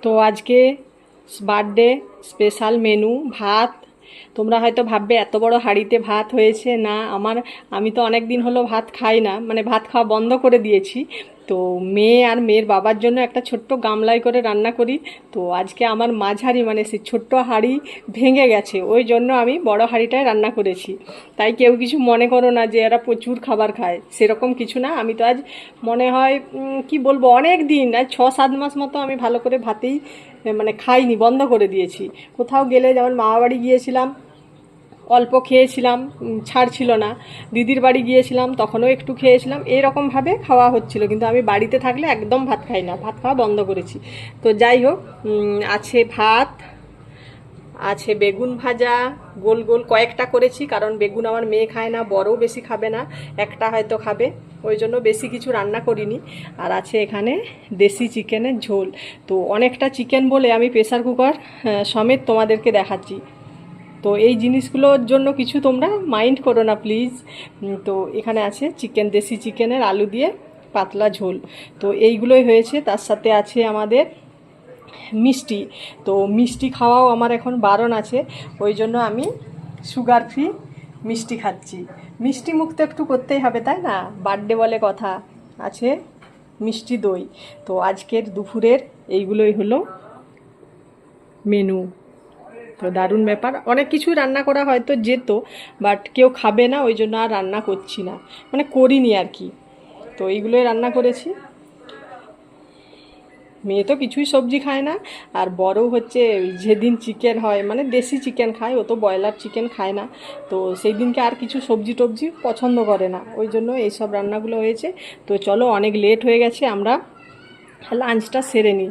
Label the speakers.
Speaker 1: তো আজকে birthday special menu ভাত। তোমরা হয়তো ভাববে এত বড় হাঁড়িতে ভাত হয়েছে। না, আমি তো অনেক দিন হলো ভাত খাই না, মানে ভাত খাওয়া বন্ধ করে দিয়েছি। তো মেয়ে আর মেয়ের বাবার জন্য একটা ছোট্ট গামলায় করে রান্না করি। তো আজকে আমার মাঝারি মানে সেই ছোট্ট হাঁড়ি ভেঙে গেছে, ওই জন্য আমি বড় হাঁড়িটায় রান্না করেছি। তাই কেউ কিছু মনে করো না যে এরা প্রচুর খাবার খায়, সেরকম কিছু না। আমি তো আজ মনে হয় কি বলবো, অনেক দিন, আজ 6-7 মাস মতো আমি ভালো করে ভাতেই মানে খাইনি, বন্ধ করে দিয়েছি। কোথাও গেলে, যেমন মামা বাড়ি গিয়েছিলাম অল্প খেয়েছিলাম, ছাড় ছিল না। দিদির বাড়ি গিয়েছিলাম তখনও একটু খেয়েছিলাম, এরকমভাবে খাওয়া হচ্ছিল। কিন্তু আমি বাড়িতে থাকলে একদম ভাত খাই না, ভাত খাওয়া বন্ধ করেছি। তো যাই হোক, আছে ভাত, আছে বেগুন ভাজা, গোল গোল কয়েকটা করেছি, কারণ বেগুন আমার মেয়ে খায় না, বড়ও বেশি খাবে না, একটা হয়তো খাবে, ওই জন্য বেশি কিছু রান্না করিনি। আর আছে এখানে দেশি চিকেনের ঝোল। তো অনেকটা চিকেন বলে আমি প্রেসার কুকার সমেত তোমাদেরকে দেখাচ্ছি। তো এই জিনিসগুলোর জন্য কিছু তোমরা মাইন্ড করো না প্লিজ। তো এখানে আছে চিকেন, দেশি চিকেনের আলু দিয়ে পাতলা ঝোল। তো এইগুলোই হয়েছে, তার সাথে আছে আমাদের মিষ্টি। তো মিষ্টি খাওয়াও আমার এখন বারণ আছে, ওই জন্য আমি সুগার ফ্রি মিষ্টি খাচ্ছি। মিষ্টি মুখ তো একটু করতেই হবে, তাই না? বার্থডে বলে কথা। আছে মিষ্টি দই। তো আজকের দুপুরের এইগুলোই হলো মেনু। তো দারুণ ব্যাপার, অনেক কিছুই রান্না করা হয়তো যেত, বাট কেউ খাবে না, ওই জন্য আর রান্না করছি না, মানে করিনি আর কি। তো এইগুলোই রান্না করেছি। মেয়ে তো কিছুই সবজি খায় না, আর বড়ও হচ্ছে যেদিন চিকেন হয়, মানে দেশি চিকেন খায়, ও তো ব্রয়লার চিকেন খায় না। তো সেই দিনকে আর কিছু সবজি টবজি পছন্দ করে না, ওই জন্য এইসব রান্নাগুলো হয়েছে। তো চলো, অনেক লেট হয়ে গেছে, আমরা লাঞ্চটা সেরে নিই।